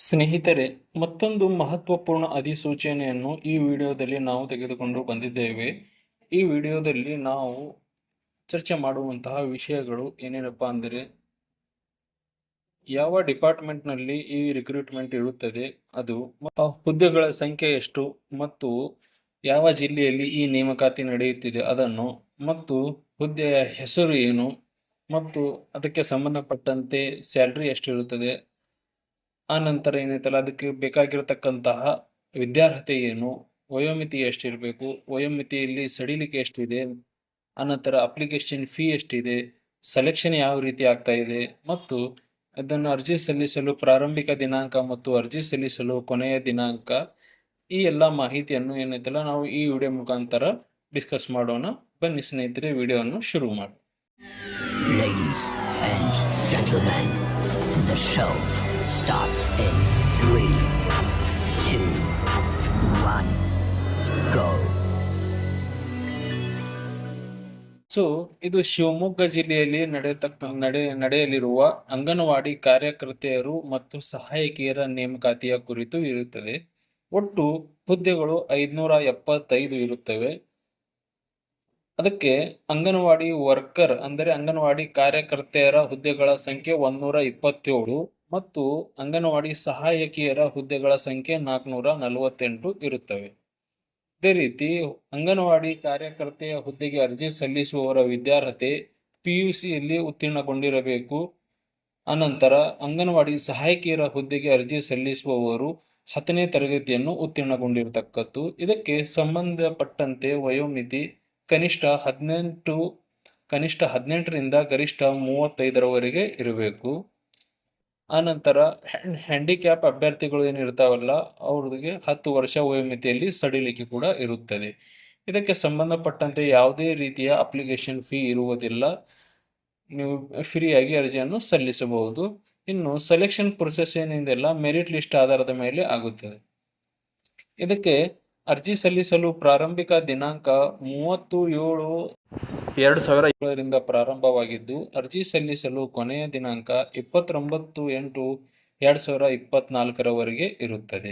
ಸ್ನೇಹಿತರೆ, ಮತ್ತೊಂದು ಮಹತ್ವಪೂರ್ಣ ಅಧಿಸೂಚನೆಯನ್ನು ಈ ವಿಡಿಯೋದಲ್ಲಿ ನಾವು ತೆಗೆದುಕೊಂಡು ಬಂದಿದ್ದೇವೆ. ಈ ವಿಡಿಯೋದಲ್ಲಿ ನಾವು ಚರ್ಚೆ ಮಾಡುವಂತಹ ವಿಷಯಗಳು ಏನೇನಪ್ಪ ಅಂದರೆ, ಯಾವ ಡಿಪಾರ್ಟ್ಮೆಂಟ್ನಲ್ಲಿ ಈ ರಿಕ್ರೂಟ್ಮೆಂಟ್ ಇರುತ್ತದೆ, ಅದು ಹುದ್ದೆಗಳ ಸಂಖ್ಯೆ ಎಷ್ಟು, ಮತ್ತು ಯಾವ ಜಿಲ್ಲೆಯಲ್ಲಿ ಈ ನೇಮಕಾತಿ ನಡೆಯುತ್ತಿದೆ ಅದನ್ನು, ಮತ್ತು ಹುದ್ದೆಯ ಹೆಸರು ಏನು, ಮತ್ತು ಅದಕ್ಕೆ ಸಂಬಂಧಪಟ್ಟಂತೆ ಸ್ಯಾಲ್ರಿ ಎಷ್ಟಿರುತ್ತದೆ, ಆ ನಂತರ ಏನೈತಲ್ಲ ಅದಕ್ಕೆ ಬೇಕಾಗಿರತಕ್ಕಂತಹ ವಿದ್ಯಾರ್ಹತೆ ಏನು, ವಯೋಮಿತಿ ಎಷ್ಟಿರಬೇಕು, ವಯೋಮಿತಿಯಲ್ಲಿ ಸಡಿಲಿಕೆ ಎಷ್ಟಿದೆ, ಆನಂತರ ಅಪ್ಲಿಕೇಶನ್ ಫೀ ಎಷ್ಟಿದೆ, ಸೆಲೆಕ್ಷನ್ ಯಾವ ರೀತಿ ಆಗ್ತಾ ಇದೆ, ಮತ್ತು ಅದನ್ನು ಅರ್ಜಿ ಸಲ್ಲಿಸಲು ಪ್ರಾರಂಭಿಕ ದಿನಾಂಕ ಮತ್ತು ಅರ್ಜಿ ಸಲ್ಲಿಸಲು ಕೊನೆಯ ದಿನಾಂಕ, ಈ ಎಲ್ಲ ಮಾಹಿತಿಯನ್ನು ಏನೈತಲ್ಲ ನಾವು ಈ ವಿಡಿಯೋ ಮುಖಾಂತರ ಡಿಸ್ಕಸ್ ಮಾಡೋಣ. ಬನ್ನಿ ಸ್ನೇಹಿತರೆ, ವಿಡಿಯೋವನ್ನು ಶುರು ಮಾಡಿ. Ladies and gentlemen, the show starts in 3, 2, 1, go. So ಇದು ಶಿವಮೊಗ್ಗ ಜಿಲ್ಲೆಯಲ್ಲಿ ನಡೆಯಲಿರುವ ಅಂಗನವಾಡಿ ಕಾರ್ಯಕರ್ತೆಯರು ಮತ್ತು ಸಹಾಯಕಿಯರ ನೇಮಕಾತಿಯ ಕುರಿತು ಇರುತ್ತದೆ. ಒಟ್ಟು ಹುದ್ದೆಗಳು 575 ಇರುತ್ತವೆ. ಅದಕ್ಕೆ ಅಂಗನವಾಡಿ ವರ್ಕರ್ ಅಂದರೆ ಅಂಗನವಾಡಿ ಕಾರ್ಯಕರ್ತೆಯರ ಹುದ್ದೆಗಳ ಸಂಖ್ಯೆ 127 ಮತ್ತು ಅಂಗನವಾಡಿ ಸಹಾಯಕಿಯರ ಹುದ್ದೆಗಳ ಸಂಖ್ಯೆ 448 ಇರುತ್ತವೆ. ಅದೇ ರೀತಿ ಅಂಗನವಾಡಿ ಕಾರ್ಯಕರ್ತೆಯ ಹುದ್ದೆಗೆ ಅರ್ಜಿ ಸಲ್ಲಿಸುವವರ ವಿದ್ಯಾರ್ಹತೆ PUCಯಲ್ಲಿ ಉತ್ತೀರ್ಣಗೊಂಡಿರಬೇಕು. ಅನಂತರ ಅಂಗನವಾಡಿ ಸಹಾಯಕಿಯರ ಹುದ್ದೆಗೆ ಅರ್ಜಿ ಸಲ್ಲಿಸುವವರು 10ನೇ ತರಗತಿಯನ್ನು ಉತ್ತೀರ್ಣಗೊಂಡಿರತಕ್ಕದ್ದು. ಇದಕ್ಕೆ ಸಂಬಂಧಪಟ್ಟಂತೆ ವಯೋಮಿತಿ ಕನಿಷ್ಠ 18ರಿಂದ ಗರಿಷ್ಠ 35ರವರೆಗೆ ಇರಬೇಕು. ಆನಂತರ ಹ್ಯಾಂಡಿಕ್ಯಾಪ್ ಅಭ್ಯರ್ಥಿಗಳು ಏನಿರ್ತಾವಲ್ಲ ಅವ್ರಿಗೆ 10 ವರ್ಷ ವಯೋಮಿತಿಯಲ್ಲಿ ಸಡಿಲಿಕೆ ಕೂಡ ಇರುತ್ತದೆ. ಇದಕ್ಕೆ ಸಂಬಂಧಪಟ್ಟಂತೆ ಯಾವುದೇ ರೀತಿಯ ಅಪ್ಲಿಕೇಶನ್ ಫೀ ಇರುವುದಿಲ್ಲ. ನೀವು ಫ್ರೀಯಾಗಿ ಅರ್ಜಿಯನ್ನು ಸಲ್ಲಿಸಬಹುದು. ಇನ್ನು ಸೆಲೆಕ್ಷನ್ ಪ್ರೊಸೆಸ್ ಏನಿದೆಲ್ಲ ಮೆರಿಟ್ ಲಿಸ್ಟ್ ಆಧಾರದ ಮೇಲೆ ಆಗುತ್ತದೆ. ಇದಕ್ಕೆ ಅರ್ಜಿ ಸಲ್ಲಿಸಲು ಪ್ರಾರಂಭಿಕ ದಿನಾಂಕ 30/7/2007ರಿಂದ ಪ್ರಾರಂಭವಾಗಿದ್ದು, ಅರ್ಜಿ ಸಲ್ಲಿಸಲು ಕೊನೆಯ ದಿನಾಂಕ 29/8/2024ರವರೆಗೆ ಇರುತ್ತದೆ.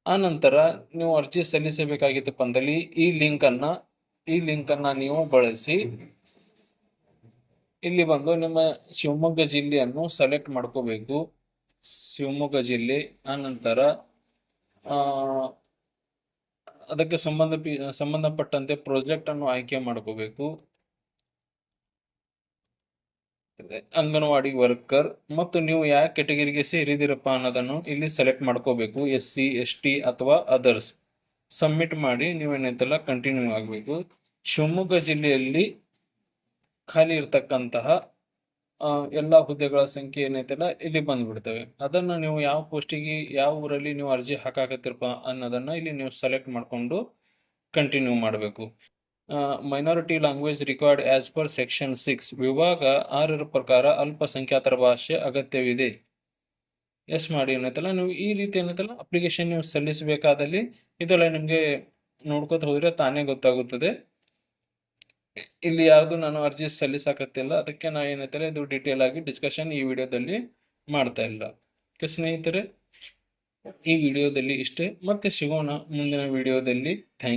ಆನಂತರ ನೀವು ಅರ್ಜಿ ಸಲ್ಲಿಸಬೇಕಾಗಿತ್ತಪ್ಪ ಅಂದಲ್ಲಿ ಈ ಲಿಂಕ್ ಅನ್ನ ನೀವು ಬಳಸಿ ಇಲ್ಲಿ ಬಂದು ನಿಮ್ಮ ಶಿವಮೊಗ್ಗ ಜಿಲ್ಲೆಯನ್ನು ಸೆಲೆಕ್ಟ್ ಮಾಡ್ಕೋಬೇಕು. ಶಿವಮೊಗ್ಗ ಜಿಲ್ಲೆ, ಆನಂತರ ಅದಕ್ಕೆ ಸಂಬಂಧಪಟ್ಟಂತೆ ಪ್ರಾಜೆಕ್ಟ್ ಅನ್ನು ಆಯ್ಕೆ ಮಾಡ್ಕೋಬೇಕು. ಅಂಗನವಾಡಿ ವರ್ಕರ್ ಮತ್ತು ನೀವು ಯಾವ ಕೆಟಗರಿಗೆ ಸೇರಿದಿರಪ್ಪ ಅನ್ನೋದನ್ನು ಇಲ್ಲಿ ಸೆಲೆಕ್ಟ್ ಮಾಡ್ಕೋಬೇಕು. SC ST ಅಥವಾ ಅದರ್ಸ್ ಸಬ್ಮಿಟ್ ಮಾಡಿ ನೀವೇನೈತಲ್ಲ ಕಂಟಿನ್ಯೂ ಆಗಬೇಕು. ಶಿವಮೊಗ್ಗ ಜಿಲ್ಲೆಯಲ್ಲಿ ಖಾಲಿ ಇರ್ತಕ್ಕಂತಹ ಎಲ್ಲ ಹುದ್ದೆಗಳ ಸಂಖ್ಯೆ ಏನೈತಲ್ಲ ಇಲ್ಲಿ ಬಂದ್ಬಿಡ್ತವೆ. ಅದನ್ನು ನೀವು ಯಾವ ಪೋಸ್ಟಿಗೆ ಯಾವ ಊರಲ್ಲಿ ನೀವು ಅರ್ಜಿ ಹಾಕಾಕತ್ತಿರಪ್ಪ ಅನ್ನೋದನ್ನ ಇಲ್ಲಿ ನೀವು ಸೆಲೆಕ್ಟ್ ಮಾಡಿಕೊಂಡು ಕಂಟಿನ್ಯೂ ಮಾಡಬೇಕು. Minority language required as per section 6 ವಿಭಾಗ 6ರ ಪ್ರಕಾರ ಅಲ್ಪಸಂಖ್ಯಾತರ ಭಾಷೆ ಅಗತ್ಯವಿದೆ. ಎಸ್ ಮಾಡಿ ಏನೈತಲ್ಲ ನೀವು ಈ ರೀತಿ ಏನೈತಲ್ಲ ಅಪ್ಲಿಕೇಶನ್ ನೀವು ಸಲ್ಲಿಸಬೇಕಾದಲ್ಲಿ ಇದೆಲ್ಲ ನಿಮಗೆ ನೋಡ್ಕೊತ ಹೋದ್ರೆ ತಾನೇ ಗೊತ್ತಾಗುತ್ತದೆ. ಇಲ್ಲಿ ಯಾರ್ದು ನಾನು ಅರ್ಜಿ ಸಲ್ಲಿಸಾಕತ್ತಿಲ್ಲ, ಅದಕ್ಕೆ ನಾವು ಏನೈತಲ್ಲ ಇದು ಡೀಟೇಲ್ ಆಗಿ ಡಿಸ್ಕಷನ್ ಈ ವಿಡಿಯೋದಲ್ಲಿ ಮಾಡ್ತಾ ಇಲ್ಲ. ಸ್ನೇಹಿತರೆ, ಈ ವಿಡಿಯೋದಲ್ಲಿ ಇಷ್ಟೇ. ಮತ್ತೆ ಸಿಗೋಣ ಮುಂದಿನ ವಿಡಿಯೋದಲ್ಲಿ. Thank you.